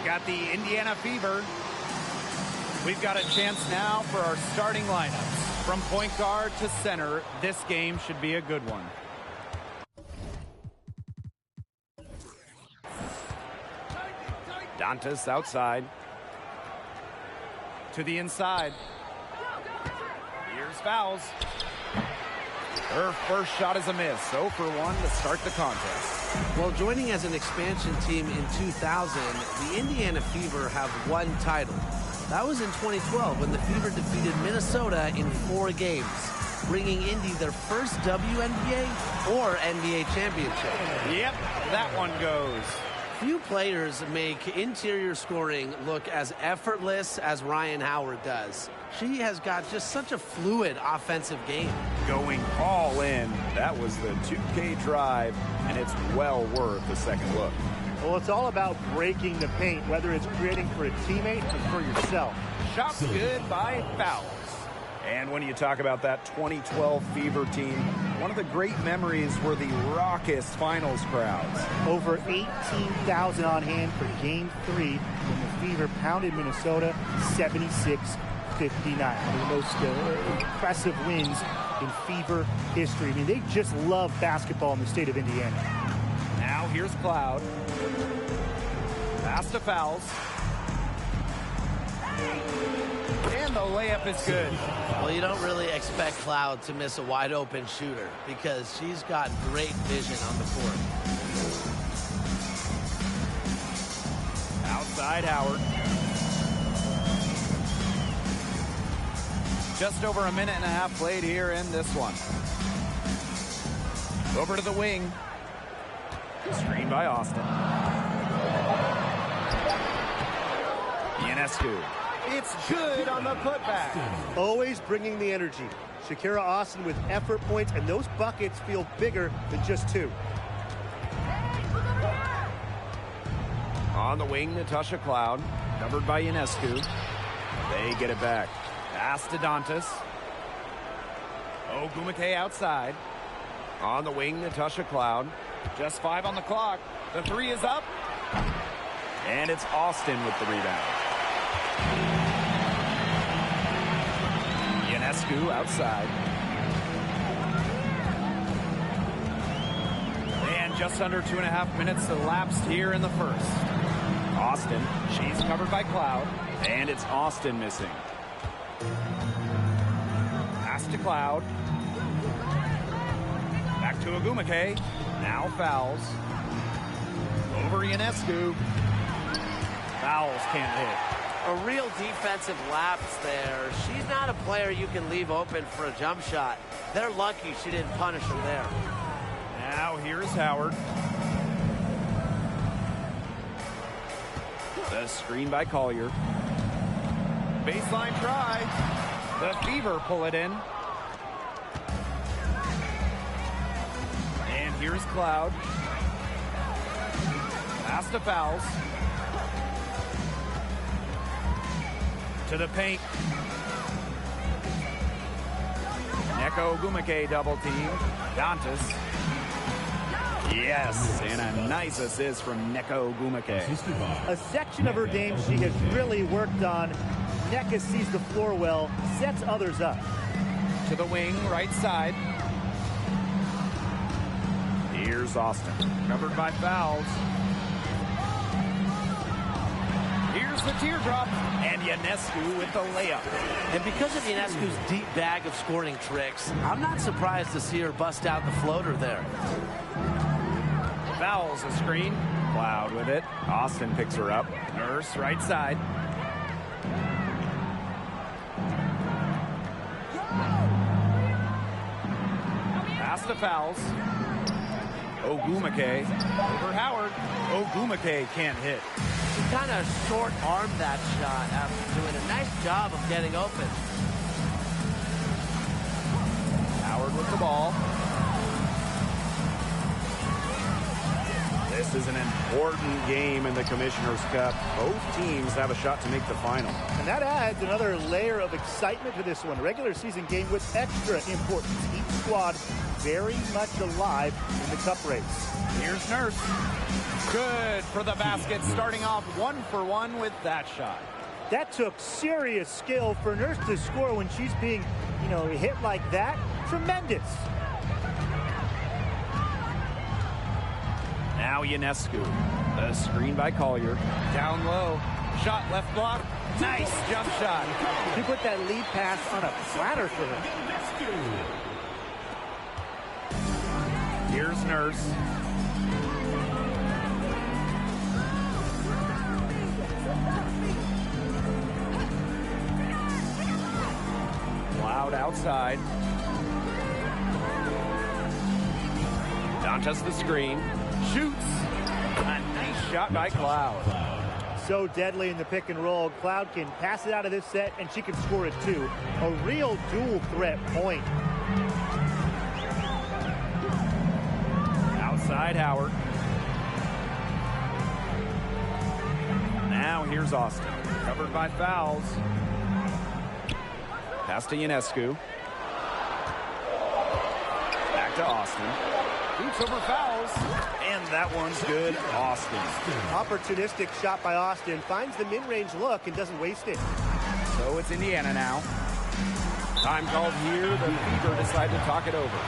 got the Indiana Fever. We've got a chance now for our starting lineups. From point guard to center, this game should be a good one. Dantas outside. To the inside. Here's fouls. Her first shot is a miss. 0 for 1 to start the contest. Well, joining as an expansion team in 2000, the Indiana Fever have one title. That was in 2012 when the Fever defeated Minnesota in 4 games, bringing Indy their first WNBA or NBA championship. Yep, that one goes. Few players make interior scoring look as effortless as Ryan Howard does. She has got just such a fluid offensive game. Going all in. That was the 2K drive, and it's well worth a second look. Well, it's all about breaking the paint, whether it's creating for a teammate or for yourself. Shots good by Fowles. And when you talk about that 2012 Fever team, one of the great memories were the raucous finals crowds. Over 18,000 on hand for Game 3 when the Fever pounded Minnesota 76-59. One of the most impressive wins in Fever history. I mean, they just love basketball in the state of Indiana. Now here's Cloud. Pass to Fowles. And the layup is good. Well, you don't really expect Cloud to miss a wide-open shooter because she's got great vision on the court. Outside Howard. Just over a minute and a half played here in this one. Over to the wing. Screen by Austin. Ionescu. It's good on the putback. Always bringing the energy. Shakira Austin with effort points, and those buckets feel bigger than just 2. On the wing, Natasha Cloud. Covered by Ionescu. They get it back. Pass to Dantas. Ogumake outside. On the wing, Natasha Cloud. Just 5 on the clock. The 3 is up. And it's Austin with the rebound. Ionescu outside. And just under 2.5 minutes elapsed here in the first. Austin, she's covered by Cloud. And it's Austin missing. Pass to Cloud. Back to Ogumake. Now Fowles. Over Ionescu. Fowles can't hit. A real defensive lapse there. She's not a player you can leave open for a jump shot. They're lucky she didn't punish her there. Now here's Howard. The screen by Collier. Baseline try. The Fever pull it in. And here's Cloud. Pass to Fowles. To the paint. Neko Ogumake double team. Dantas. Yes, and a nice assist from Neko Ogumake. A section of her game she has really worked on. Neka sees the floor well, sets others up. To the wing, right side. Here's Austin. Covered by Fowles. Here's the teardrop. And Ionescu with the layup. And because of Ionescu's deep bag of scoring tricks, I'm not surprised to see her bust out the floater there. Fowles a screen. Cloud with it. Austin picks her up. Nurse, right side. Pass to Fowles. Ogumake over Howard. Ogumake can't hit. She kind of short-armed that shot after doing a nice job of getting open. Howard with the ball. This is an important game in the Commissioner's Cup. Both teams have a shot to make the final. And that adds another layer of excitement to this one. Regular season game with extra importance. Each squad very much alive in the cup race. Here's Nurse. Good for the basket, starting off 1 for 1 with that shot. That took serious skill for Nurse to score when she's being, hit like that. Tremendous. Now Ionescu. The screen by Collier. Down low. Shot left block. Nice jump shot. He put that lead pass on a platter for her. Here's Nurse. Loud outside. Dantas the screen. Shoots. A nice shot by Cloud. So deadly in the pick and roll. Cloud can pass it out of this set, and she can score it too. A real dual threat point. Outside Howard. Now here's Austin. Covered by fouls. Pass to Ionescu. Back to Austin. Boots over fouls. And that one's good. Austin. Opportunistic shot by Austin. Finds the mid-range look and doesn't waste it. So it's Indiana now. Time called here. The Fever decide to talk it over.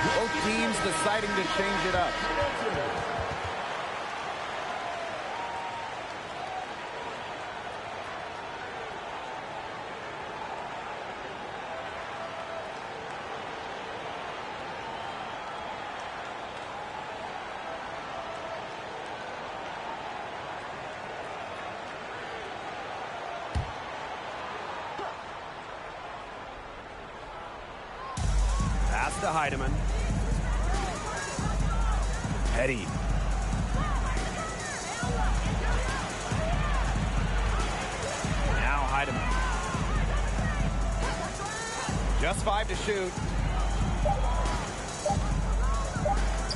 Both teams deciding to change it up. Pass to Heidemann. Petty. Now Heidemann. Just 5 to shoot.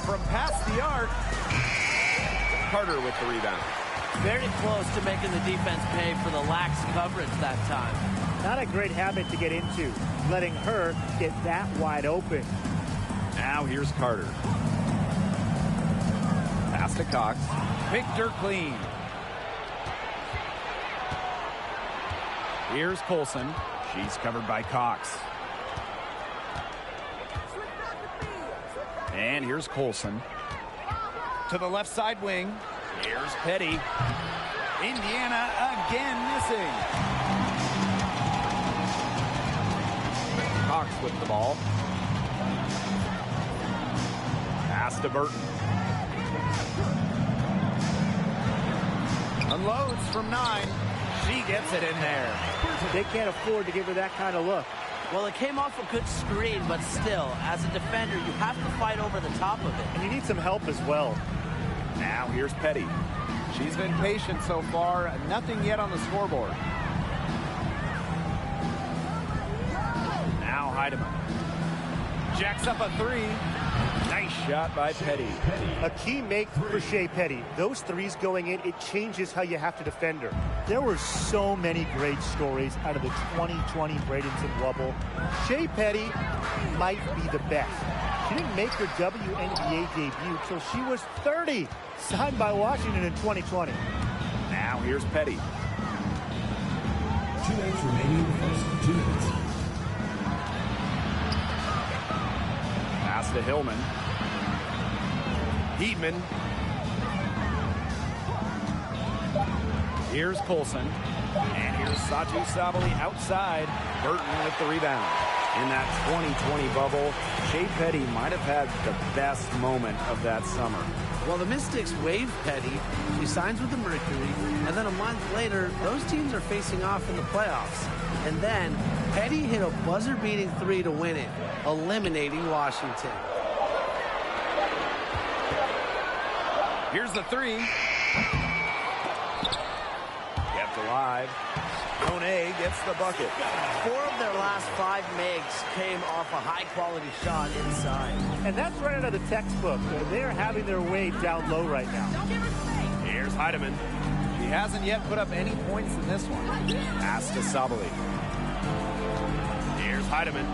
From past the arc. Carter with the rebound. Very close to making the defense pay for the lax coverage that time. Not a great habit to get into, letting her get that wide open. Now here's Carter. Pass to Cox. Picked her clean. Here's Colson. She's covered by Cox. And here's Colson. To the left side wing. Here's Petty. Indiana again missing. Cox with the ball. Pass to Burton. Unloads from 9. She gets it in there. They can't afford to give her that kind of look. Well, it came off a good screen, but still, as a defender, you have to fight over the top of it. And you need some help as well. Now here's Petty. She's been patient so far. Nothing yet on the scoreboard. Heidemann. Jacks up a three. Nice shot by Petty. A key make for Shea Petty. Those threes going in, it changes how you have to defend her. There were so many great stories out of the 2020 Bradenton Wubble. Shea Petty might be the best. She didn't make her WNBA debut till she was 30, signed by Washington in 2020. Now here's Petty. 2 minutes remaining in the first 2 minutes. Pass to Hillman. Heatman. Here's Colson. And here's Satu Sabali outside. Burton with the rebound. In that 2020 bubble, Shea Petty might have had the best moment of that summer. Well, the Mystics waived Petty. She signs with the Mercury. And then a month later, those teams are facing off in the playoffs. And then Petty hit a buzzer-beating three to win it, eliminating Washington. Here's the three. Kept alive. Monet gets the bucket. 4 of their last 5 makes came off a high-quality shot inside. And that's right out of the textbook. They're having their way down low right now. Here's Heidemann. She hasn't yet put up any points in this one. Pass to Sabali. Here's Heidemann.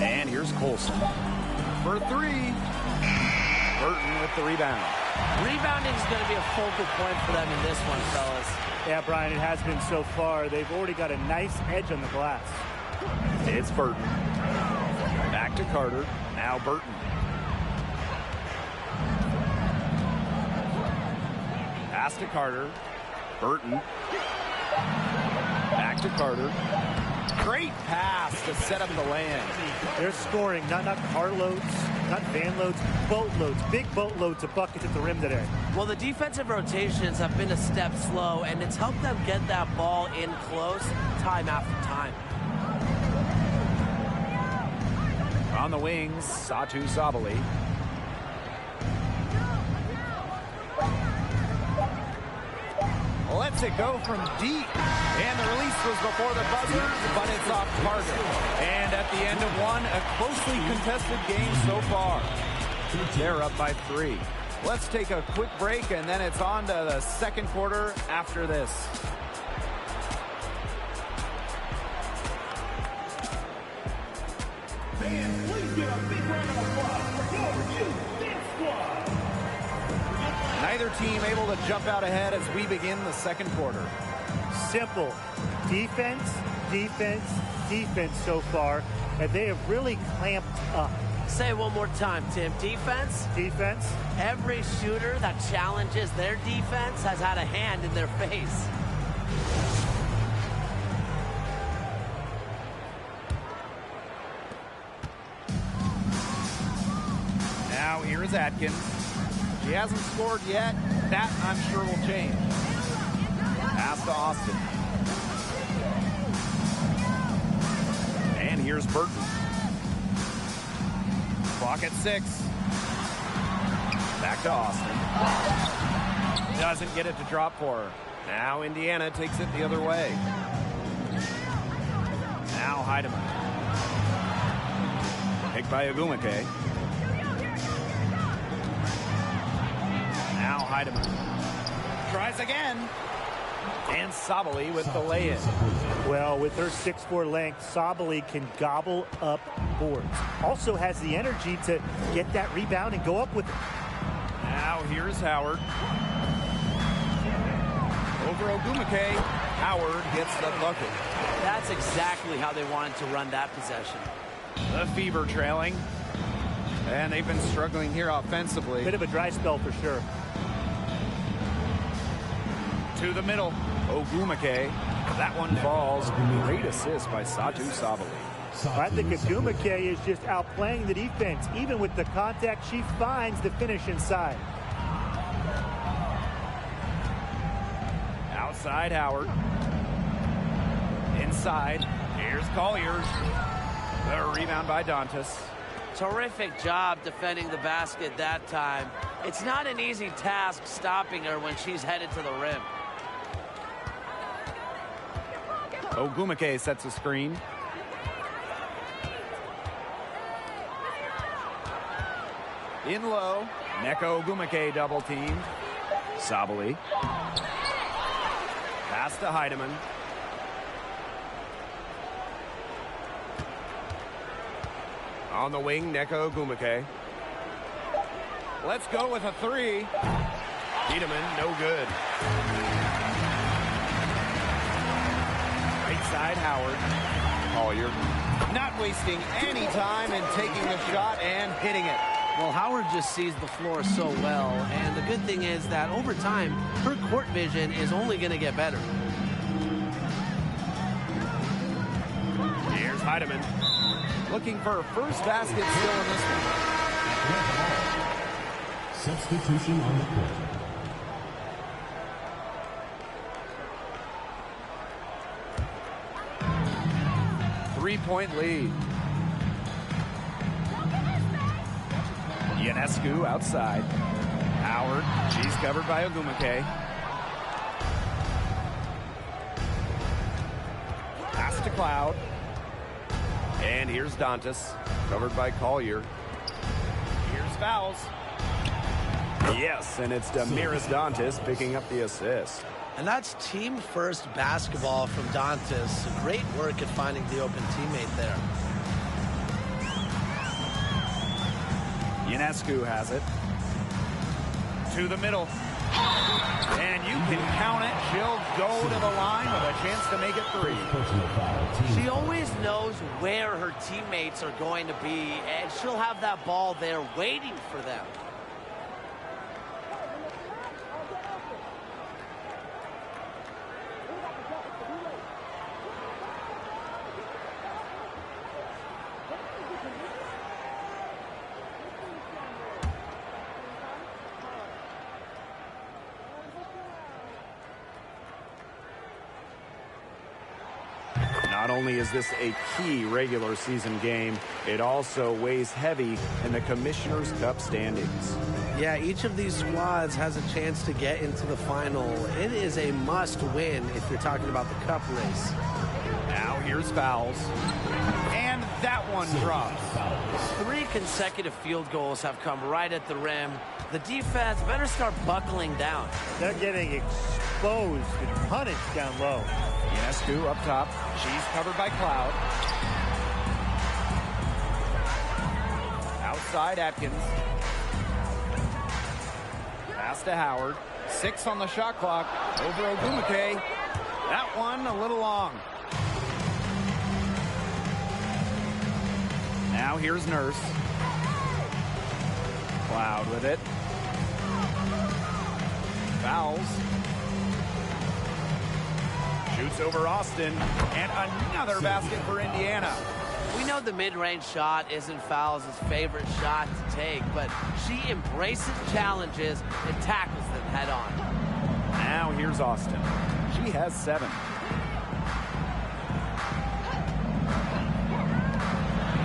And here's Colson. For three. Burton with the rebound. Rebounding is going to be a focal point for them in this one, fellas. Yeah, Brian, it has been so far. They've already got a nice edge on the glass. It's Burton. Back to Carter. Now Burton. Pass to Carter. Burton. Back to Carter. Great pass to set up the land. They're scoring, not carloads, not van loads, boatloads, big boatloads of buckets at the rim today. Well, the defensive rotations have been a step slow, and it's helped them get that ball in close time after time. On the wings, Satu Sabali. Lets it go from deep. And the release was before the buzzer, but it's off target. And at the end of one, a closely contested game so far. They're up by 3. Let's take a quick break, and then it's on to the second quarter after this. Fans, please give a big round of applause for your Review Big Squad. Neither team able to jump out ahead as we begin the second quarter. Simple. Defense, defense, defense so far, and they have really clamped up. Say it one more time, Tim. Defense? Defense. Every shooter that challenges their defense has had a hand in their face. Now here's Atkins. She hasn't scored yet. That, I'm sure, will change. Pass to Austin. And here's Burton. Clock at 6. Back to Austin. Doesn't get it to drop for her. Now Indiana takes it the other way. Now Heidemann. Picked by Ogumake. Now Heidemann. Tries again. And Sabali with the lay-in. Well, with her 6'4" length, Sabali can gobble up boards. Also has the energy to get that rebound and go up with it. Now here's Howard. Over Ogumake. Howard gets the bucket. That's exactly how they wanted to run that possession. The Fever trailing. And they've been struggling here offensively. Bit of a dry spell for sure. To the middle. Ogumake. That one falls. Great assist by Satu Sabali. I think Ogumake is just outplaying the defense. Even with the contact, she finds the finish inside. Outside Howard. Inside. Here's Collier. The rebound by Dantas. Terrific job defending the basket that time. It's not an easy task stopping her when she's headed to the rim. Ogumake sets a screen. In low, Neko Ogumake double teamed. Sabali. Pass to Heidemann. On the wing, Neko Ogumake. Let's go with a three. Heidemann, no good. Right side, Howard. Collier. Not wasting any time in taking the shot and hitting it. Well, Howard just sees the floor so well, and the good thing is that over time, her court vision is only going to get better. Here's Heidemann. Looking for her first basket still in this one. Substitution on the court. 3-point lead. Ionescu outside. Howard. She's covered by Ogumake. Pass to Cloud. And here's Dantas. Covered by Collier. Here's fouls. Yes, and it's Damiris Dantas picking up the assist. And that's team-first basketball from Dantas. Great work at finding the open teammate there. Ionescu has it. To the middle. And you can count it. She'll go to the line with a chance to make it three. She always knows where her teammates are going to be, and she'll have that ball there waiting for them. Not only is this a key regular season game, it also weighs heavy in the Commissioner's Cup standings. Yeah, each of these squads has a chance to get into the final. It is a must-win if you're talking about the cup race. Now here's fouls. And that one drops. 3 consecutive field goals have come right at the rim. The defense better start buckling down. They're getting exposed and punished down low. Ionescu up top. She's covered by Cloud. Outside Atkins. Pass to Howard. 6 on the shot clock. Over Ogumake. That one a little long. Now here's Nurse. Cloud with it. Fouls. Shoots over Austin. And another basket for Indiana. We know the mid-range shot isn't Fowles' favorite shot to take, but she embraces challenges and tackles them head on. Now here's Austin. She has 7.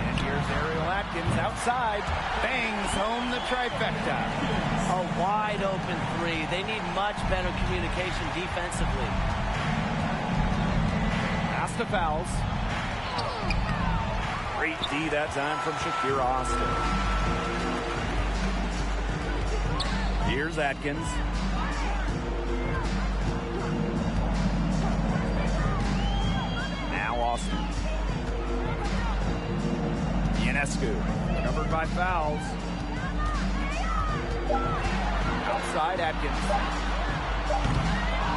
And here's Ariel Atkins outside. Bangs home the trifecta. A wide open 3. They need much better communication defensively. Pass to Fouls. Great D that time from Shakira Austin. Here's Atkins. Now Austin. Ionescu, covered by Fouls. Outside Atkins.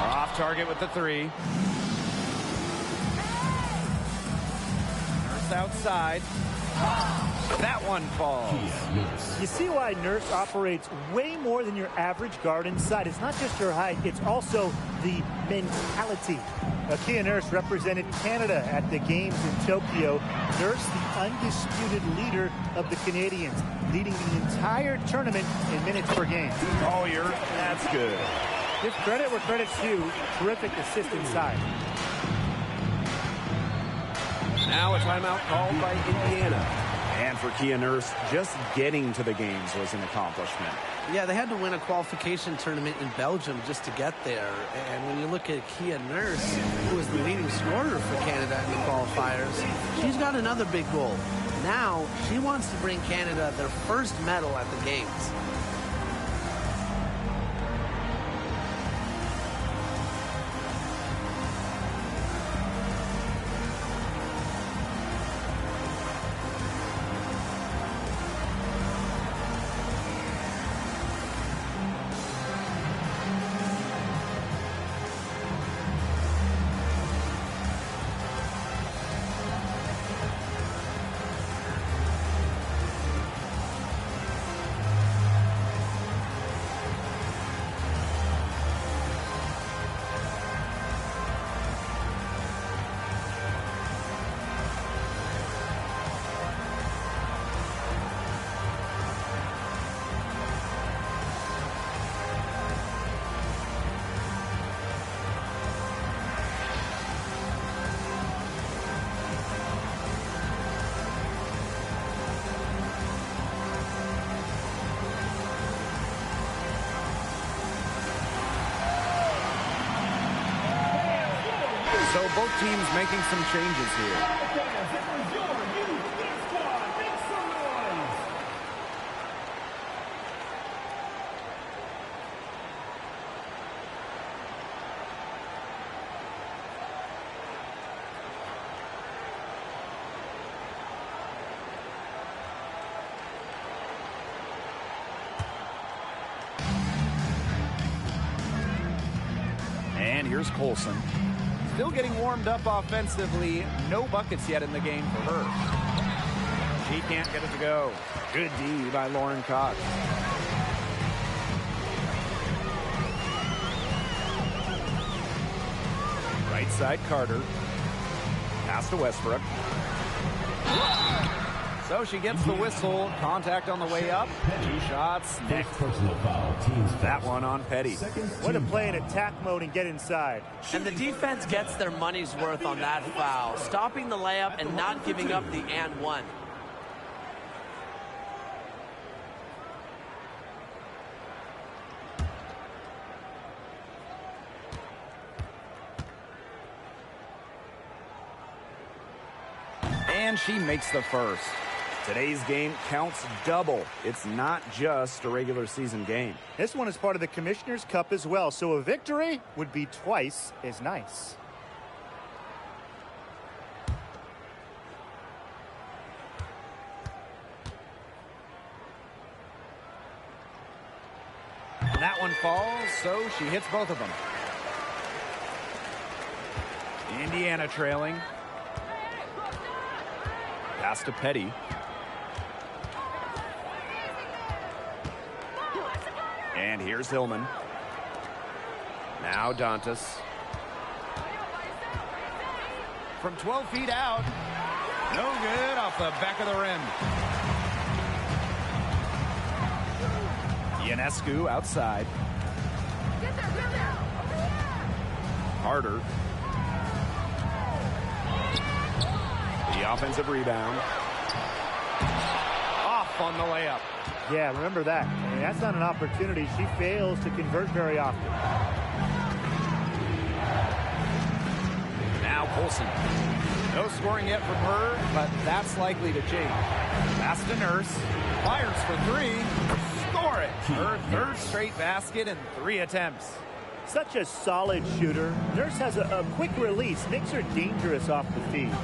Off target with the 3. Outside. That one falls. You see why Nurse operates way more than your average guard inside. It's not just her height, it's also the mentality. Kia Nurse represented Canada at the games in Tokyo. Nurse, the undisputed leader of the Canadians, leading the entire tournament in minutes per game. Collier, that's good. Give credit where credit's due. Terrific assist inside. Now a timeout called by Indiana. And And for Kia Nurse, just getting to the games was an accomplishment. Yeah, they had to win a qualification tournament in Belgium just to get there. And when you look at Kia Nurse, who was the leading scorer for Canada in the qualifiers, she's got another big goal. Now, she wants to bring Canada their first medal at the Games. So both teams making some changes here. And here's Colson. Still getting warmed up offensively. No buckets yet in the game for her. She can't get it to go. Good D by Lauren Cox. Right side Carter. Pass to Westbrook. So she gets the whistle. Contact on the way up. 2 shots. Next. That one on Petty. Way to play in attack mode and get inside. And the defense gets their money's worth on that foul, stopping the layup and not giving up the and one. And she makes the first. Today's game counts double. It's not just a regular season game. This one is part of the Commissioner's Cup as well, so a victory would be twice as nice. And that one falls, so she hits both of them. Indiana trailing. Pass to Petty. And here's Hillman. Now Dantas. From 12 feet out. No good off the back of the rim. Ionescu outside. Harder. The offensive rebound. Off on the layup. Yeah, remember that. I mean, that's not an opportunity. She fails to convert very often. Now Colson. No scoring yet from her, but that's likely to change. Pass to Nurse. Fires for 3. Score it. Her third straight basket in 3 attempts. Such a solid shooter. Nurse has a quick release, makes her dangerous off the feed.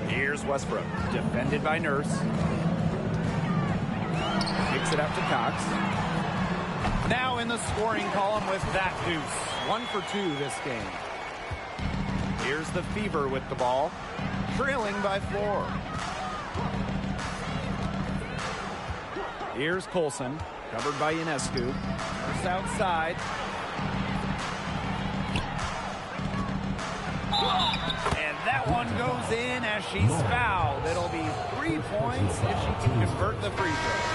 Here's Westbrook, defended by Nurse. Kicks it up to Cox. Now in the scoring column with that deuce. 1 for 2 this game. Here's the Fever with the ball, trailing by 4. Here's Colson, covered by Ionescu. Nurse outside. And that one goes in as she's fouled. It'll be 3 points if she can convert the free throw.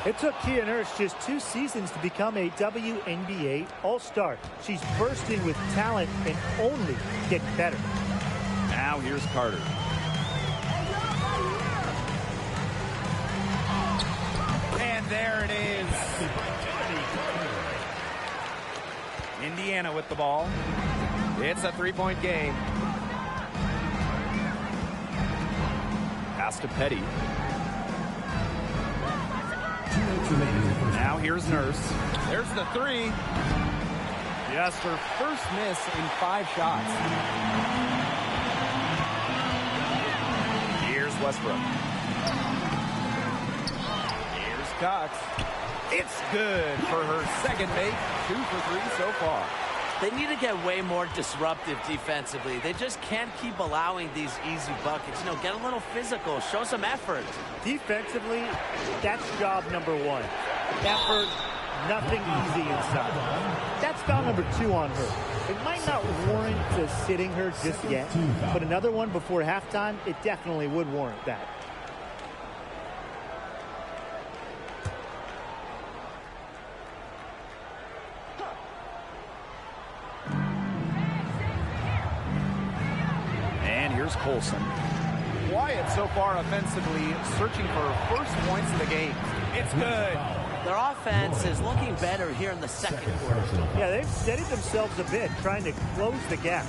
It took Kia Nurse just 2 seasons to become a WNBA All-Star. She's bursting with talent and only getting better. Now here's Carter. And there it is. Indiana with the ball. It's a 3-point game. Pass to Petty. Now here's Nurse. There's the 3. Just her first miss in 5 shots. Here's Westbrook. Here's Cox. It's good for her second make. 2 for 3 so far. They need to get way more disruptive defensively. They just can't keep allowing these easy buckets. You know, get a little physical, show some effort. Defensively, that's job number 1. Effort, nothing easy inside. That's foul number 2 on her. It might not warrant sitting her just yet, but another one before halftime, it definitely would warrant that. Here's Colson. Wyatt so far offensively searching for her first points of the game. It's good. Their offense is looking better here in the second quarter. Yeah, they've steadied themselves a bit, trying to close the gap.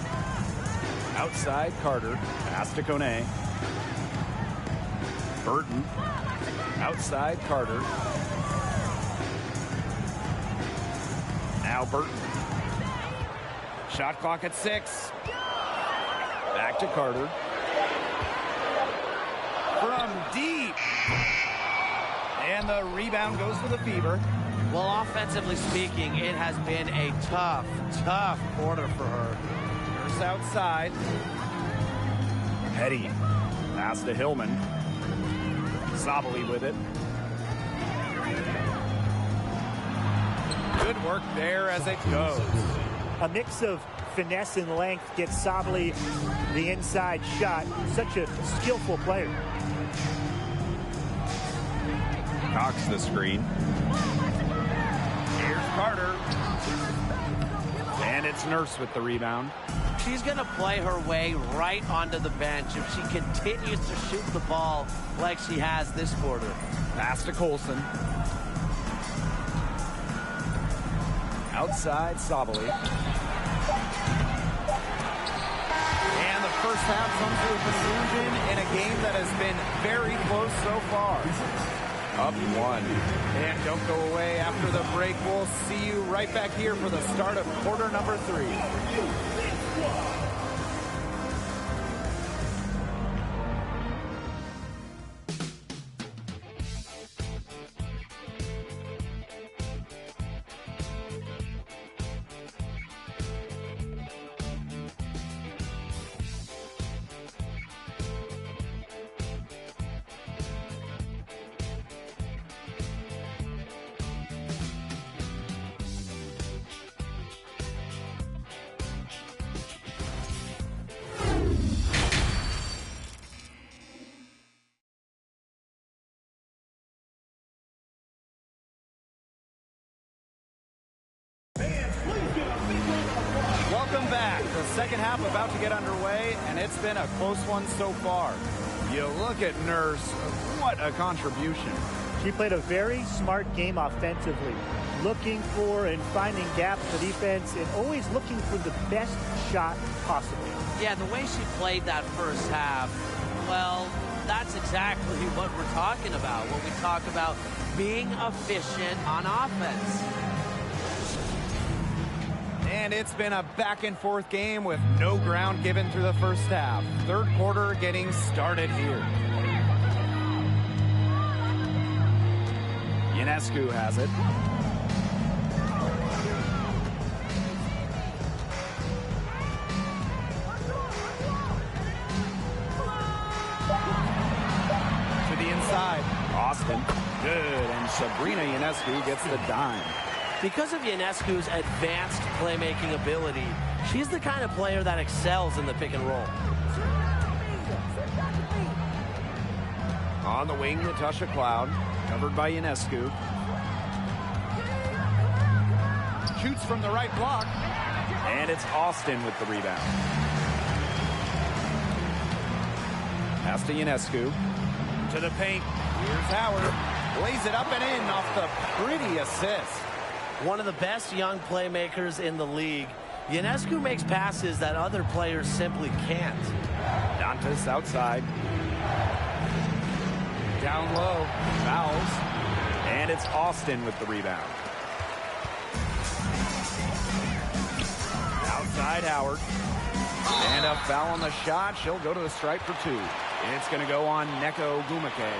Outside Carter. Pass to Kone. Burton. Outside Carter. Now Burton. Shot clock at 6. Back to Carter. From deep. And the rebound goes to the Fever. Well, offensively speaking, it has been a tough quarter for her. Nurse outside. Petty. Pass to Hillman. Sabali with it. Good work there as it goes. A mix of finesse and length gets Sabali the inside shot. Such a skillful player. Cox the screen. Here's Carter. And it's Nurse with the rebound. She's going to play her way right onto the bench if she continues to shoot the ball like she has this quarter. Pass to Colson. Outside Sabali. And the first half comes to a conclusion in a game that has been very close so far. Up 1. And don't go away after the break. We'll see you right back here for the start of quarter number 3. Welcome back. The second half about to get underway, and it's been a close one so far. You look at Nurse, what a contribution. She played a very smart game offensively, looking for and finding gaps for defense and always looking for the best shot possible. Yeah, the way she played that first half, well, that's exactly what we're talking about when we talk about being efficient on offense. And it's been a back-and-forth game with no ground given through the first half. Third quarter getting started here. Ionescu has it. To the inside. Austin. Good. And Sabrina Ionescu gets the dime. Because of Ionescu's advanced playmaking ability, she's the kind of player that excels in the pick and roll. On the wing, Natasha Cloud, covered by Ionescu. Shoots from the right block, and it's Austin with the rebound. Pass to Ionescu. To the paint. Here's Howard. Lays it up and in off the pretty assist. One of the best young playmakers in the league. Ionescu makes passes that other players simply can't. Dantas outside. Down low. Fouls. And it's Austin with the rebound. Outside Howard. And a foul on the shot. She'll go to the stripe for two. It's going to go on Neko Gumake.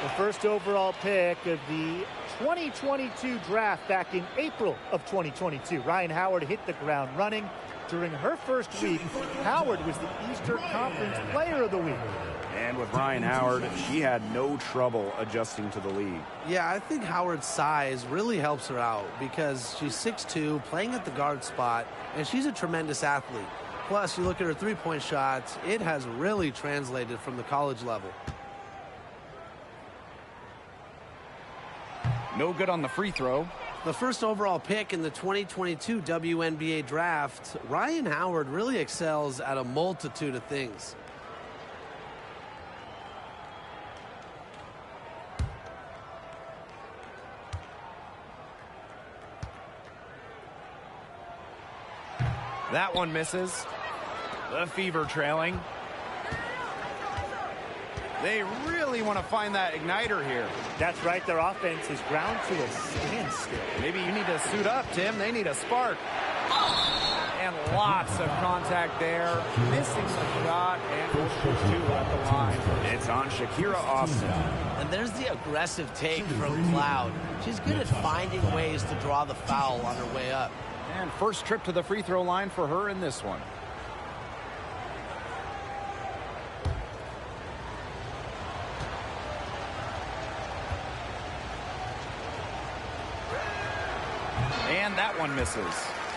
The first overall pick of the 2022 draft back in April of 2022. Ryan Howard hit the ground running. During her first week, Howard was the Eastern Conference Player of the Week. And with Ryan Howard, she had no trouble adjusting to the lead. Yeah, I think Howard's size really helps her out because she's 6'2", playing at the guard spot, and she's a tremendous athlete. Plus, you look at her three-point shots, it has really translated from the college level. No good on the free throw. The first overall pick in the 2022 WNBA draft, Ryan Howard really excels at a multitude of things. That one misses. The Fever trailing. They really want to find that igniter here. That's right. Their offense is ground to a standstill. Maybe you need to suit up, Tim. They need a spark. And lots of contact there. Missing the shot and goes for two at the line. It's on Shakira Austin. And there's the aggressive take from Cloud. She's good at finding ways to draw the foul on her way up. And first trip to the free throw line for her in this one. And that one misses.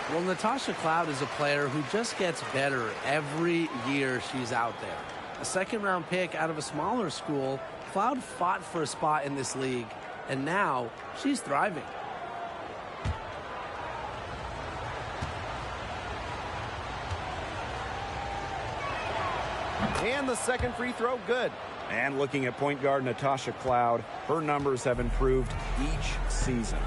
Well, Natasha Cloud is a player who just gets better every year she's out there. A second-round pick out of a smaller school, Cloud fought for a spot in this league, and now she's thriving. And the second free throw, good. And looking at point guard Natasha Cloud, her numbers have improved each season.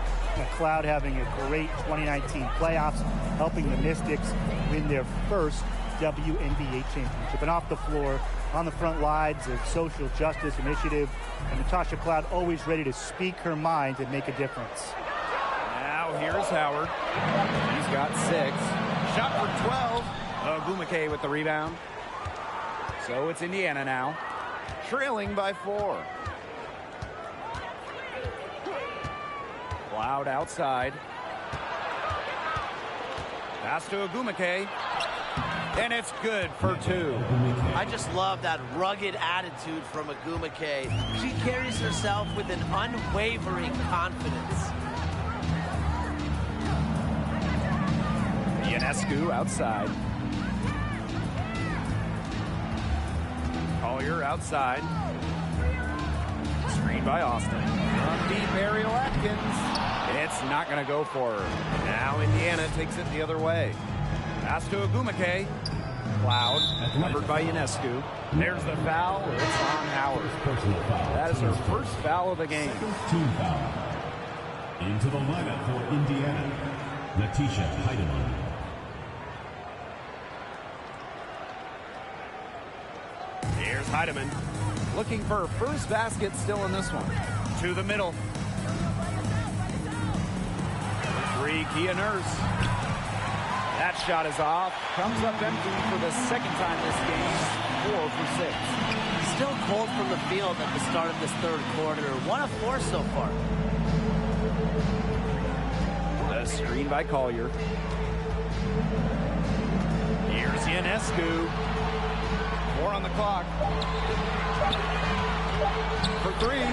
Cloud having a great 2019 playoffs, helping the Mystics win their first WNBA championship. And off the floor, on the front lines of social justice initiative, and Natasha Cloud always ready to speak her mind and make a difference. Now here's Howard. He's got 6. Shot for 12. Gumake with the rebound. So it's Indiana now, trailing by 4. Cloud outside. Pass to Gumake. And it's good for 2. I just love that rugged attitude from Gumake. She carries herself with an unwavering confidence. Ionescu outside. Collier outside. Screen by Austin. From deep, Ariel Atkins. It's not going to go for her. Now Indiana takes it the other way. Pass to Gumake. Cloud, covered by Ionescu. There's the foul. It's on Howard. That is her first foul of the game. Team foul. Into the lineup for Indiana, Letitia Heidemann. Here's Heidemann. Looking for her first basket still in this one. To the middle. Three, Kia Nurse. That shot is off. Comes up empty for the second time this game. 4 for 6. Still cold from the field at the start of this third quarter. 1 of 4 so far. The screen by Collier. Here's Ionescu. 4 on the clock. For 3.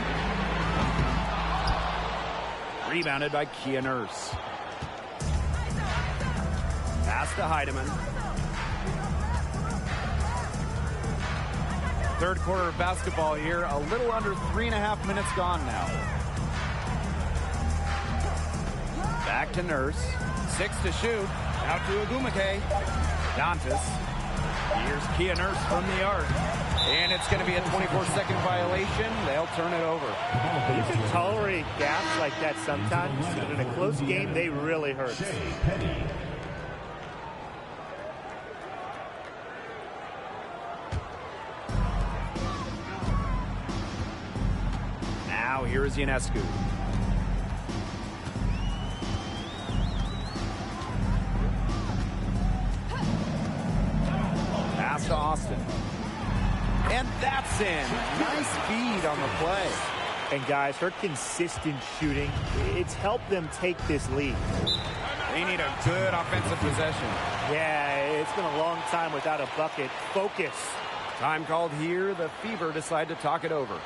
Rebounded by Kia Nurse. Pass to Heidemann. Third quarter of basketball here. A little under 3.5 minutes gone now. Back to Nurse. 6 to shoot. Out to Agumake. Dantas. Here's Kia Nurse from the arc. And it's going to be a 24-second violation. They'll turn it over. You can tolerate gaps like that sometimes, but in a close game, they really hurt. Now here is Ionescu. Pass to Austin. And that's in. Nice feed on the play. And guys, her consistent shooting, it's helped them take this lead. They need a good offensive possession. Yeah, it's been a long time without a bucket. Focus. Time called here. The Fever decide to talk it over.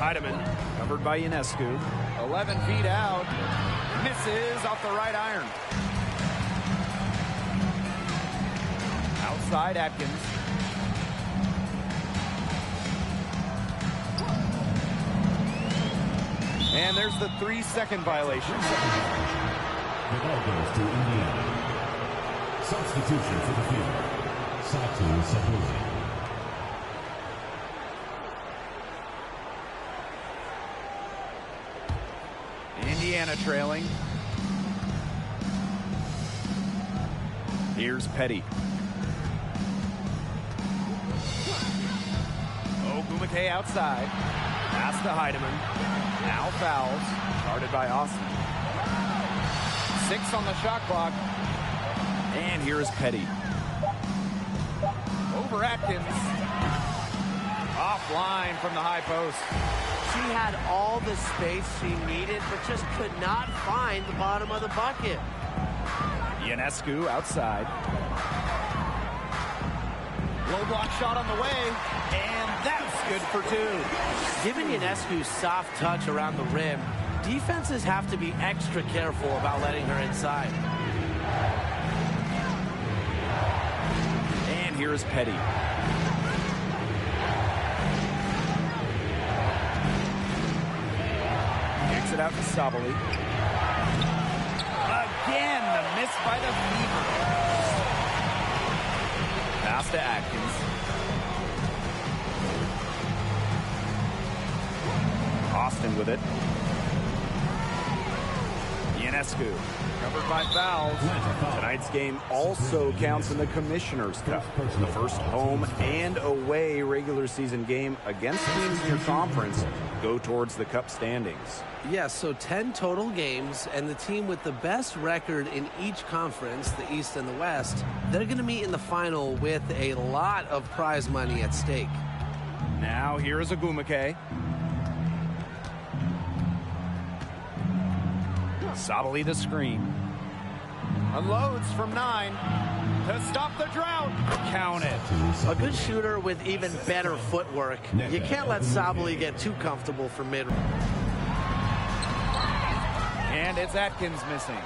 Heidemann, covered by Ionescu. 11 feet out. Misses off the right iron. Outside Atkins. And there's the 3-second violation. The ball goes to Indiana. Substitution for the field. Satu Sabuzi. Indiana trailing. Here's Petty. Ogumake outside. Pass to Heidemann. Now fouls. Started by Austin. 6 on the shot clock. And here is Petty. Over Atkins. Offline from the high post. She had all the space she needed, but just could not find the bottom of the bucket. Ionescu outside. Low block shot on the way, and that's good for 2. Given Ionescu's soft touch around the rim, defenses have to be extra careful about letting her inside. And here is Petty. It out to Sabali. Again, the miss by the Fever. Pass to Atkins. Austin with it. Ionescu covered by fouls. Tonight's game also counts in the Commissioner's Cup, the first home and away regular season game against teams in your conference go towards the Cup standings. Yes, so 10 total games, and the team with the best record in each conference, the East and the West, they're going to meet in the final with a lot of prize money at stake. Now here is Agumake. Sabali the screen. Unloads from 9 to stop the drought. Count it. A good shooter with even better footwork. You can't let Sabali get too comfortable for mid. And it's Atkins missing.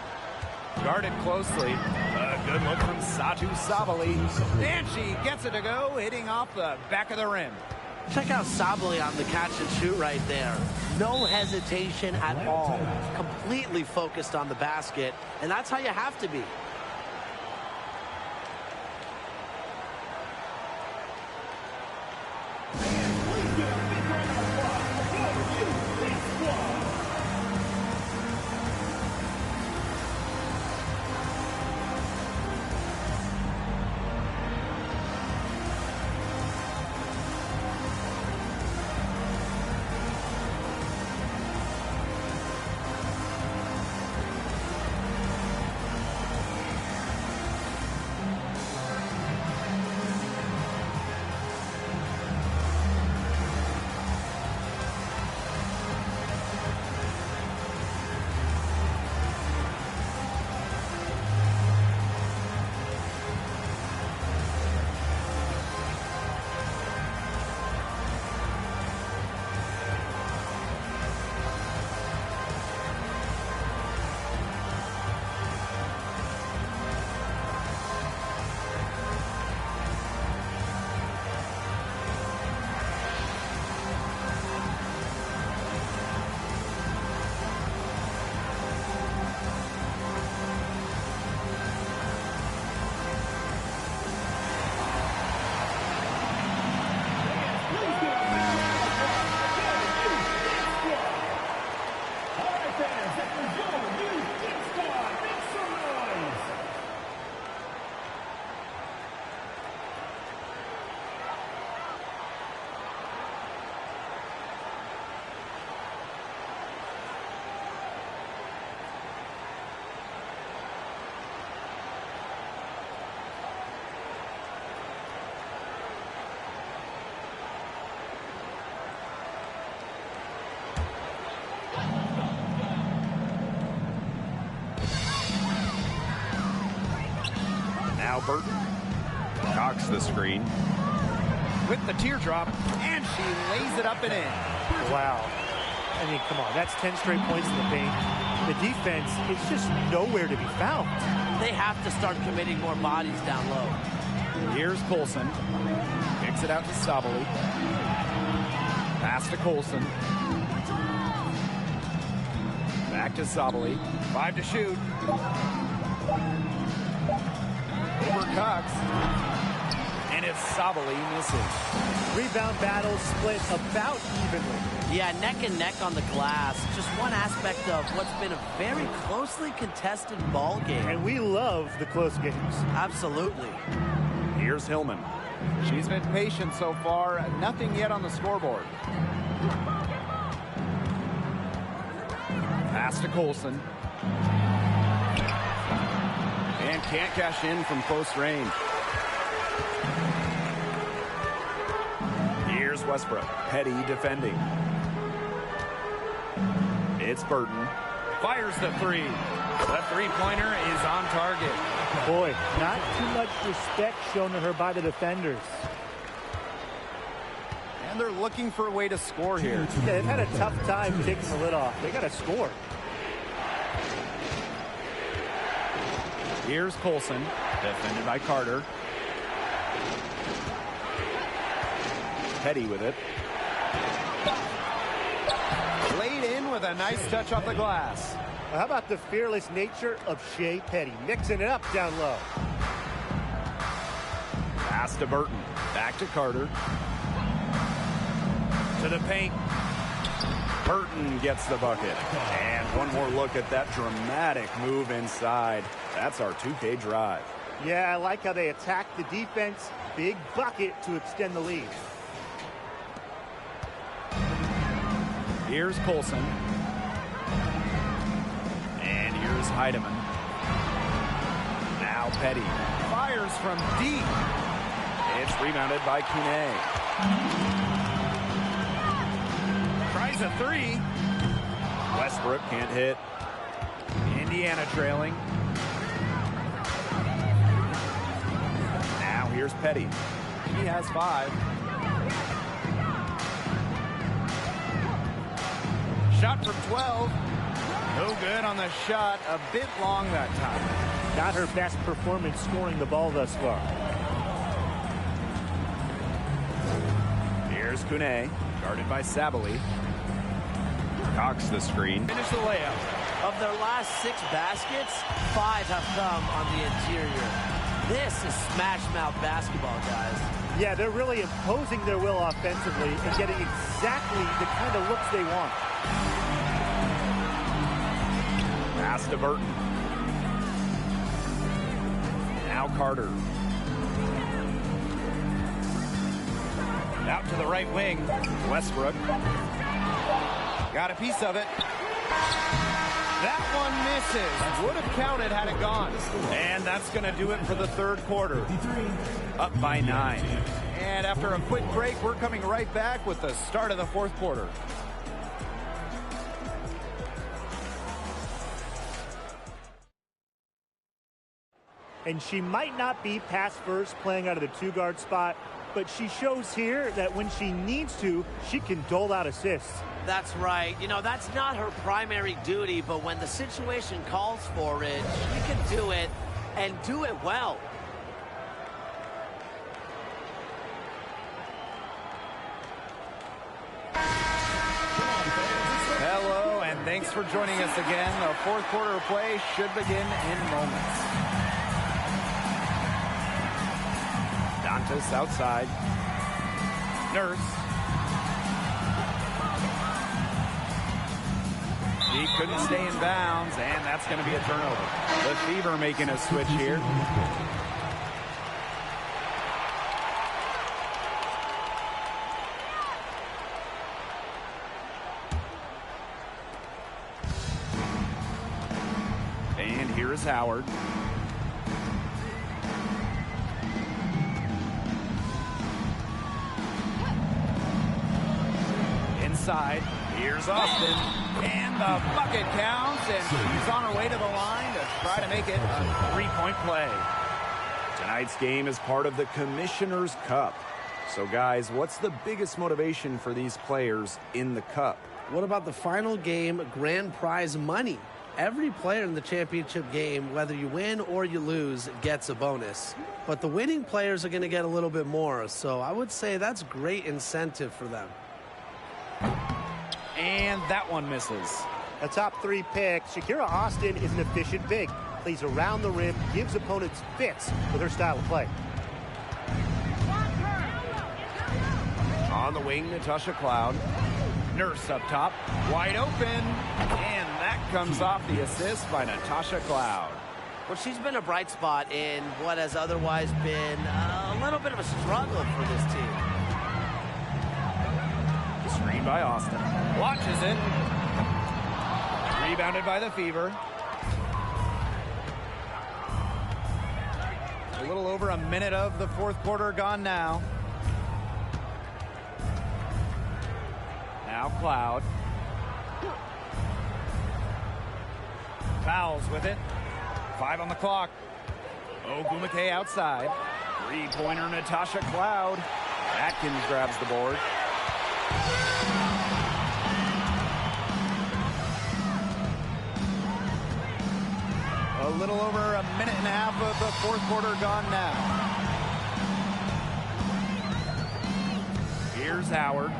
Guarded closely. A good look from Satu Sabali. And she gets it to go, hitting off the back of the rim. Check out Sabali on the catch and shoot right there. No hesitation at all. Completely focused on the basket, and that's how you have to be. Now Burton cocks the screen with the teardrop, and she lays it up and in. Wow. I mean, come on. That's 10 straight points in the paint. The defense is just nowhere to be found. They have to start committing more bodies down low. Here's Colson. Kicks it out to Sabali. Pass to Colson. Back to Sabali. 5 to shoot. Over Cox. And it's Sabali missing. Rebound battle split about evenly. Yeah, neck and neck on the glass. Just one aspect of what's been a very closely contested ball game. And we love the close games. Absolutely. Here's Hillman. She's been patient so far. Nothing yet on the scoreboard. Pass to Colson. And can't cash in from close range. Here's Westbrook. Petty defending. It's Burton. Fires the three. The three-pointer is on target. Boy, not too much respect shown to her by the defenders. And they're looking for a way to score here. Yeah, they've had a tough time taking the lid off. They got to score. Here's Colson, defended by Carter. Petty with it. Laid in with a nice touch off the glass. Well, how about the fearless nature of Shea Petty? Mixing it up down low. Pass to Burton. Back to Carter. To the paint. Burton gets the bucket. And one more look at that dramatic move inside. That's our 2K drive. Yeah, I like how they attack the defense. Big bucket to extend the lead. Here's Colson. And here's Heidemann. Now Petty fires from deep. It's rebounded by Kune. Tries a three. Westbrook can't hit. Indiana trailing. Now here's Petty. He has 5. Shot from 12. No good on the shot. A bit long that time. Not her best performance scoring the ball thus far. Here's Kune, guarded by Sabali. Cocks the screen. Finish the layup. Of their last 6 baskets, 5 have come on the interior. This is smash-mouth basketball, guys. Yeah, they're really imposing their will offensively and getting exactly the kind of looks they want. Pass to Burton. Now Carter. Out to the right wing. Westbrook. Got a piece of it. That one misses. Would have counted had it gone. And that's going to do it for the third quarter. Up by 9. And after a quick break, we're coming right back with the start of the fourth quarter. And she might not be pass first playing out of the 2-guard spot, but she shows here that when she needs to, she can dole out assists. That's right. You know, that's not her primary duty, but when the situation calls for it, she can do it and do it well. Hello, and thanks for joining us again. The fourth quarter of play should begin in moments. Dantas outside. Nurse. He couldn't stay in bounds, and that's going to be a turnover. The Fever making a switch here. And here is Howard. Inside. Here's Austin. And the bucket counts, and she's on her way to the line to try to make it a 3-point play. Tonight's game is part of the Commissioner's Cup. So, guys, what's the biggest motivation for these players in the Cup? What about the final game grand prize money? Every player in the championship game, whether you win or you lose, gets a bonus. But the winning players are going to get a little bit more, so I would say that's great incentive for them. And that one misses. A top 3 pick, Shakira Austin is an efficient big. Plays around the rim, gives opponents fits with her style of play. On the wing, Natasha Cloud. Nurse up top, wide open. And that comes off the assist by Natasha Cloud. Well, she's been a bright spot in what has otherwise been a little bit of a struggle for this team. Screen by Austin. Watches it. Rebounded by the Fever. A little over a minute of the fourth quarter gone now. Now Cloud. Fouls with it. 5 on the clock. Ogumake outside. 3-pointer Natasha Cloud. Atkins grabs the board. A little over a minute and a half of the fourth quarter gone now. Here's Howard.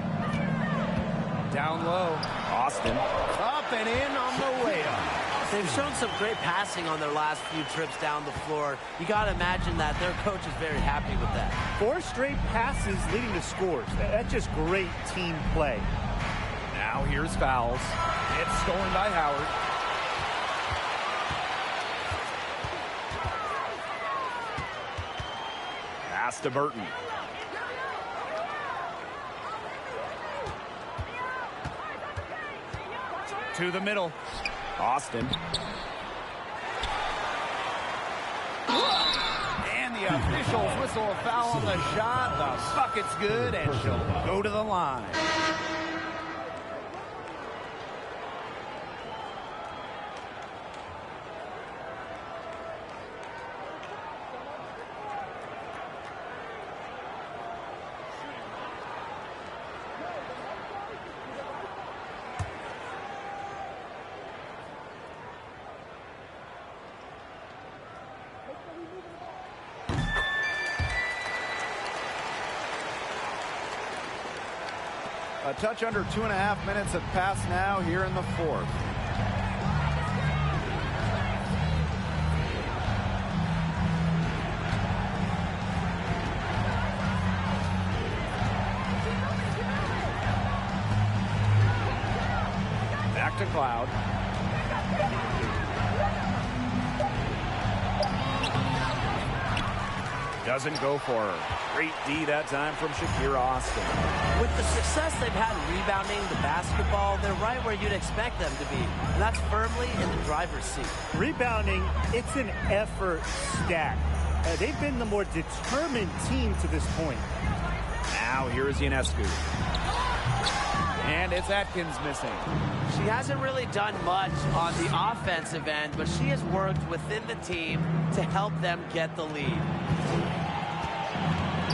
Down low. Austin. Up and in on the way up. They've shown some great passing on their last few trips down the floor. You got to imagine that their coach is very happy with that. 4 straight passes leading to scores. That's just great team play. Now Now here's fouls. It's stolen by Howard. Pass to Burton. To the middle. Austin. And the officials whistle a foul on the shot. The bucket's good, and she'll go to the line. A touch under 2.5 minutes have passed now here in the fourth. Back to Cloud. Doesn't go for her. Great D that time from Shakira Austin. With the success they've had rebounding the basketball, they're right where you'd expect them to be. And that's firmly in the driver's seat. Rebounding, it's an effort stat. They've been the more determined team to this point. Now here is Ionescu. And it's Atkins missing. She hasn't really done much on the offensive end, but she has worked within the team to help them get the lead.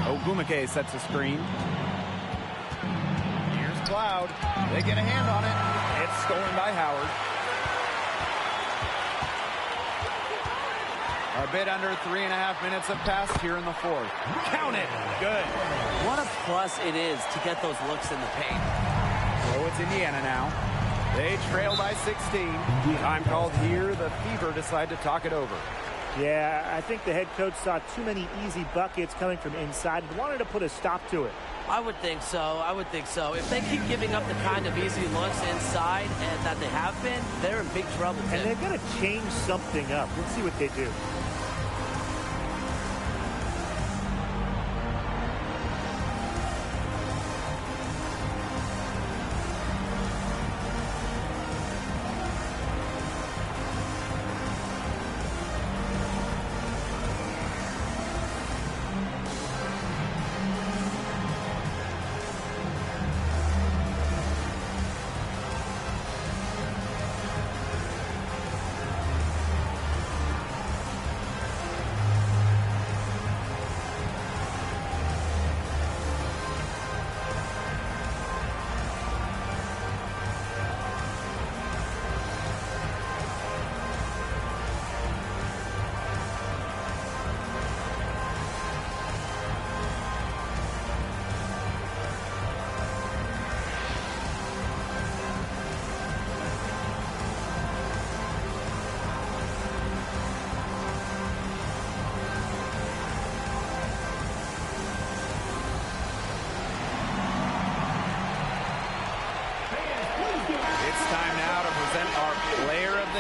Ogumake sets a screen. Here's Cloud. They get a hand on it. It's stolen by Howard. A bit under 3.5 minutes have passed here in the fourth. Count it. Good. What a plus it is to get those looks in the paint. So it's Indiana now. They trail by 16. Time called here. The Fever decide to talk it over. Yeah, I think the head coach saw too many easy buckets coming from inside and wanted to put a stop to it. I would think so. I would think so. If they keep giving up the kind of easy looks inside and that they have been, they're in big trouble. And they've got to change something up. Let's see what they do.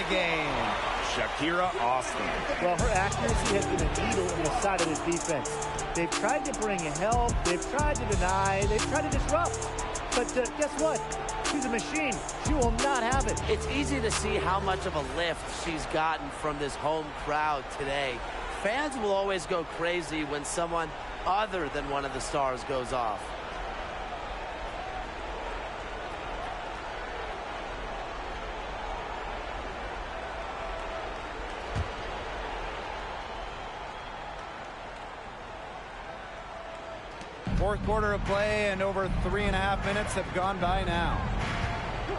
Game, Shakira Austin. Well, her accuracy has been a needle in the side of this defense. They've tried to bring help, they've tried to deny, they've tried to disrupt. But guess what? She's a machine. She will not have it. It's easy to see how much of a lift she's gotten from this home crowd today. Fans will always go crazy when someone other than one of the stars goes off. Fourth quarter of play, and over 3.5 minutes have gone by now.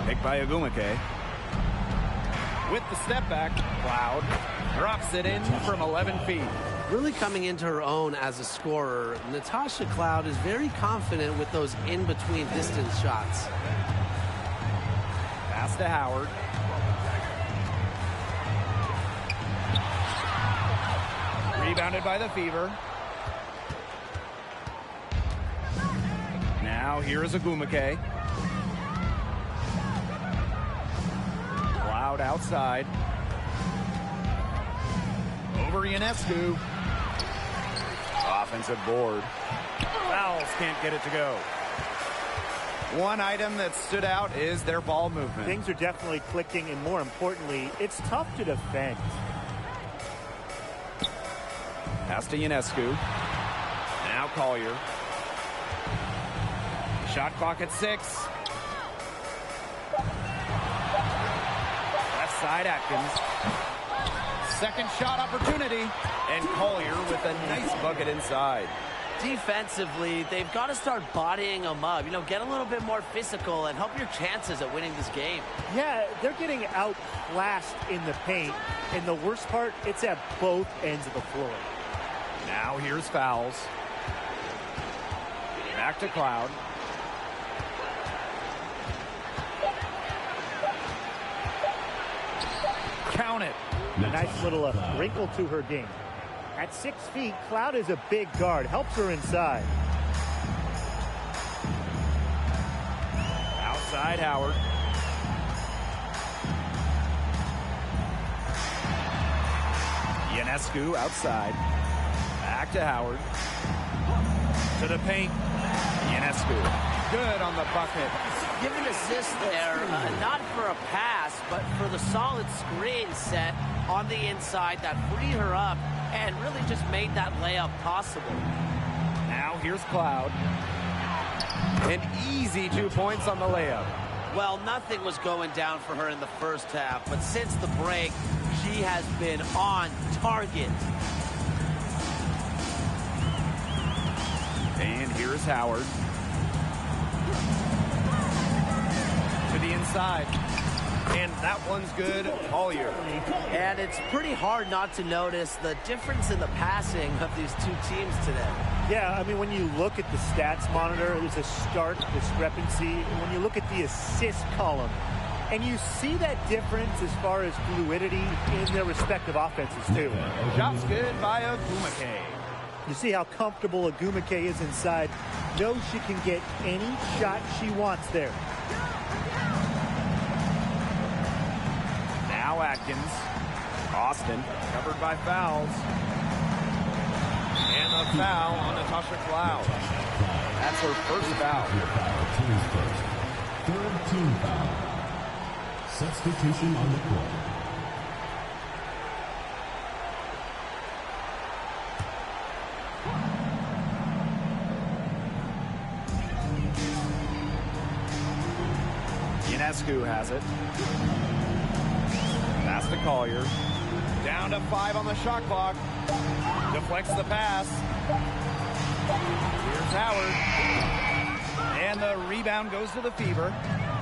Picked by Ogumake. With the step back, Cloud drops it in from 11 feet. Really coming into her own as a scorer, Natasha Cloud is very confident with those in-between distance shots. Pass to Howard. Rebounded by the Fever. Now here is Ogumake. Cloud outside. Over Ionescu. Offensive board. Fouls can't get it to go. One item that stood out is their ball movement. Things are definitely clicking, and more importantly, it's tough to defend. Pass to Ionescu. Now Collier. Shot clock at 6. Left side Atkins. Second shot opportunity. And Collier with a nice bucket inside. Defensively, they've got to start bodying them up. You know, get a little bit more physical and help your chances at winning this game. Yeah, they're getting outclassed in the paint. And the worst part, it's at both ends of the floor. Now here's fouls. Back to Cloud. Count it. Nice little wrinkle to her game. At 6 feet, Cloud is a big guard. Helps her inside. Outside Howard. Ionescu outside. Back to Howard. To the paint. Ionescu. Good on the bucket. Give an assist there, not for a pass, but for the solid screen set on the inside that freed her up and really just made that layup possible. Now here's Cloud. An easy 2 points on the layup. Well, nothing was going down for her in the first half, but since the break, she has been on target. And here's Howard. To the inside. And that one's good. Collier. And it's pretty hard not to notice the difference in the passing of these two teams today. Yeah, I mean, when you look at the stats monitor, there's a stark discrepancy. When you look at the assist column, and you see that difference as far as fluidity in their respective offenses, too. Shots good by Agumake. You see how comfortable Agumake is inside. Knows she can get any shot she wants there. Now Atkins. Austin covered by fouls. And a foul on Natasha Cloud. That's her first foul. Team's first. Third team foul. Substitution on the court. Ionescu has it. Pass to Collier. Down to 5 on the shot clock. Deflects the pass. Here's Howard. And the rebound goes to the Fever.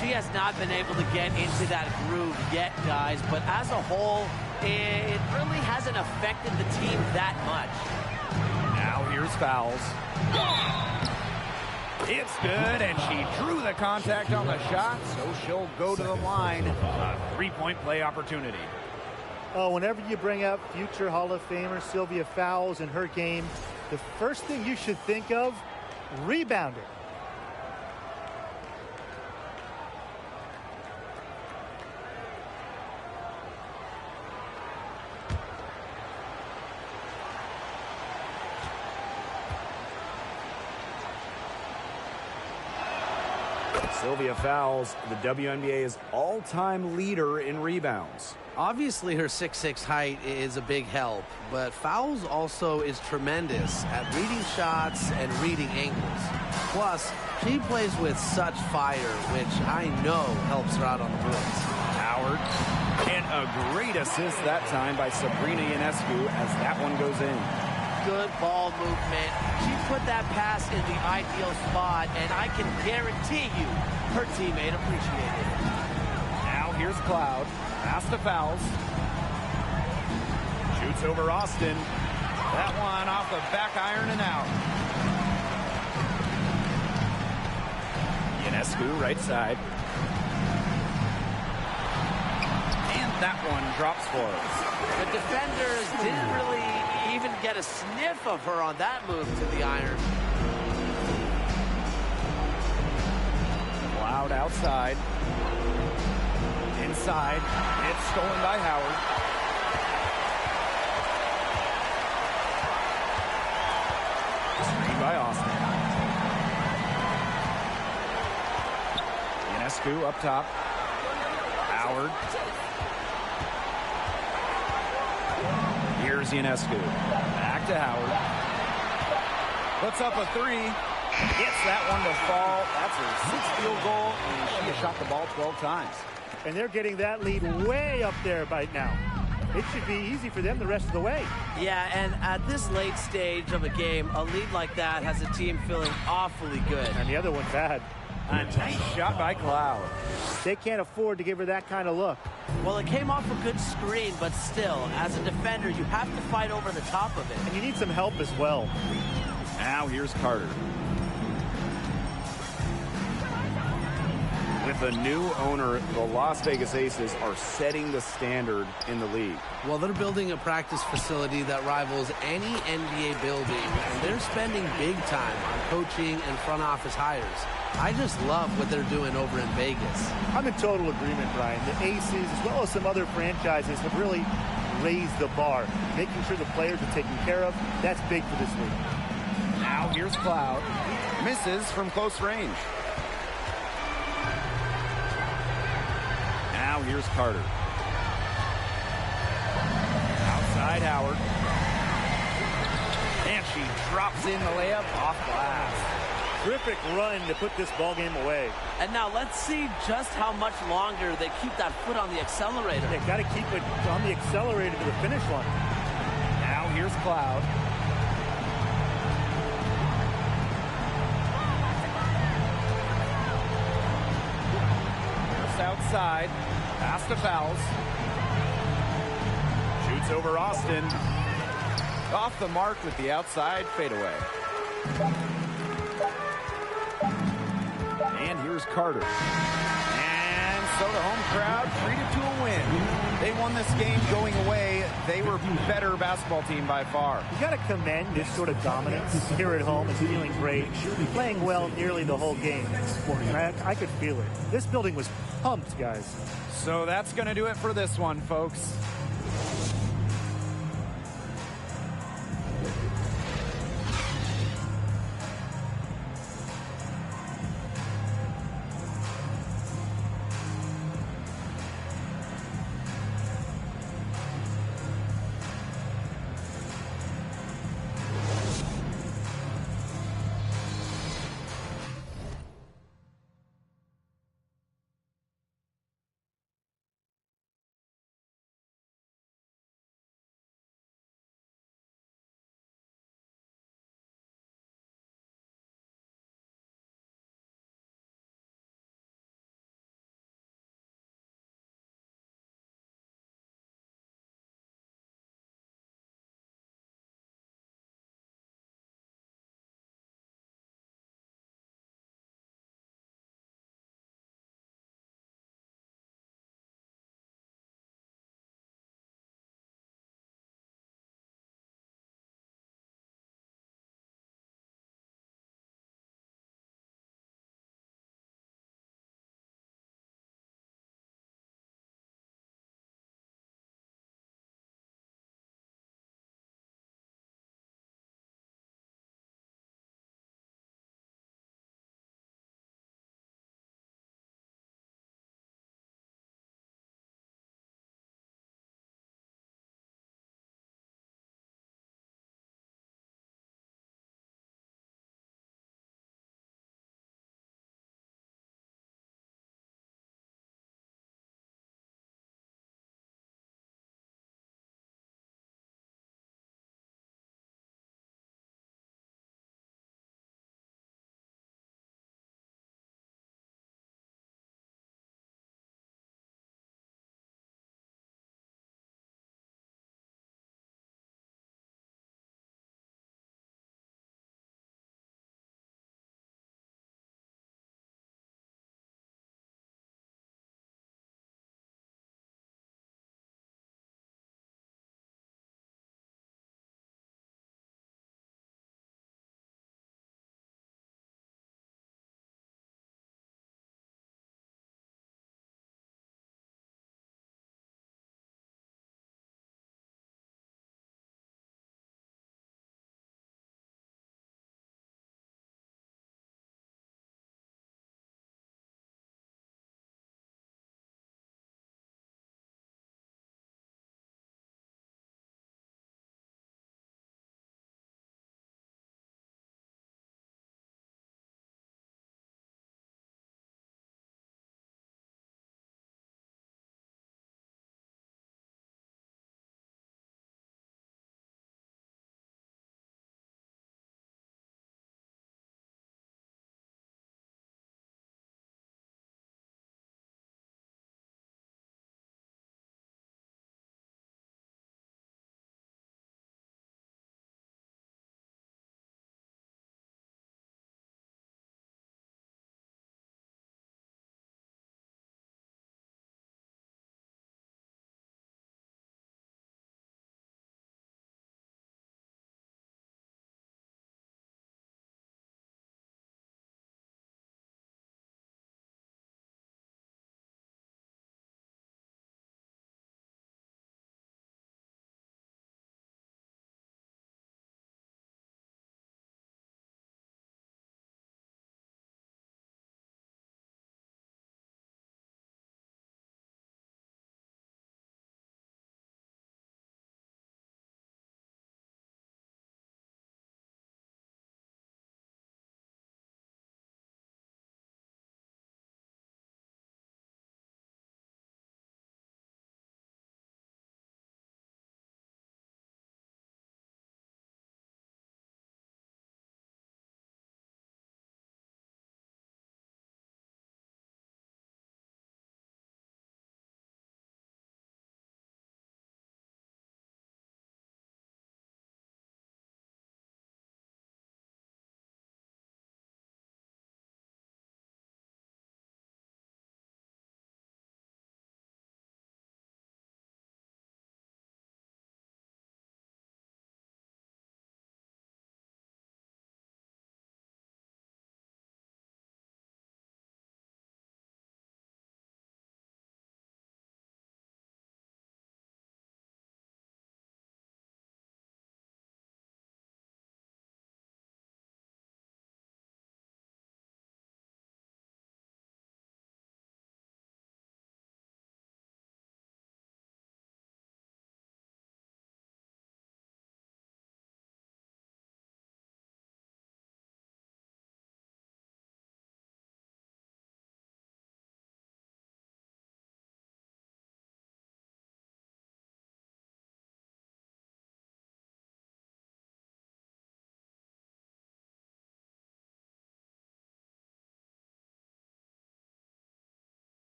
She has not been able to get into that groove yet, guys, but as a whole, it really hasn't affected the team that much. Now here's fouls. It's good, and she drew the contact on the shot, so she'll go to the line. A 3-point play opportunity. Oh, whenever you bring up future Hall of Famer Sylvia Fowles in her game, the first thing you should think of, rebounder. Sylvia Fowles, the WNBA's all-time leader in rebounds. Obviously, her 6'6" height is a big help, but Fowles also is tremendous at reading shots and reading angles. Plus, she plays with such fire, which I know helps her out on the boards. Howard, and a great assist that time by Sabrina Ionescu as that one goes in. Good ball movement. She put that pass in the ideal spot, and I can guarantee you her teammate appreciated it. Now here's Cloud. Pass to Fowles. Shoots over Austin. That one off the back iron and out. Ionescu, right side. And that one drops for us. The defenders didn't really even get a sniff of her on that move to the iron. Cloud outside. inside. It's stolen by Howard. Screen by Austin. Ionescu up top. Howard. Here's Ionescu. Back to Howard. Puts up a three. Gets that one to fall. That's her 6th field goal, and she has shot the ball 12 times. And they're getting that lead way up there right now. It should be easy for them the rest of the way. Yeah, and at this late stage of a game, a lead like that has a team feeling awfully good. And the other one bad. A nice shot by Cloud. They can't afford to give her that kind of look. Well, it came off a good screen, but still, as a defender, you have to fight over the top of it. And you need some help as well. Now here's Carter. With a new owner, the Las Vegas Aces are setting the standard in the league. Well, they're building a practice facility that rivals any NBA building, and they're spending big time on coaching and front office hires. I just love what they're doing over in Vegas. I'm in total agreement, Brian. The Aces, as well as some other franchises, have really raised the bar, making sure the players are taken care of. That's big for this league. Now here's Cloud. Misses from close range. Now here's Carter. Outside Howard. And she drops in the layup off glass. Terrific run to put this ball game away. And now let's see just how much longer they keep that foot on the accelerator. They got to keep it on the accelerator to the finish line. Now here's Cloud. Just outside. Pass to Fouls. Shoots over Austin. Off the mark with the outside fadeaway. And here's Carter. And so the home crowd treated to a win. They won this game going away. They were better basketball team by far. You got to commend this sort of dominance here at home and feeling great, playing well nearly the whole game. I could feel it. This building was pumped, guys. So that's going to do it for this one, folks.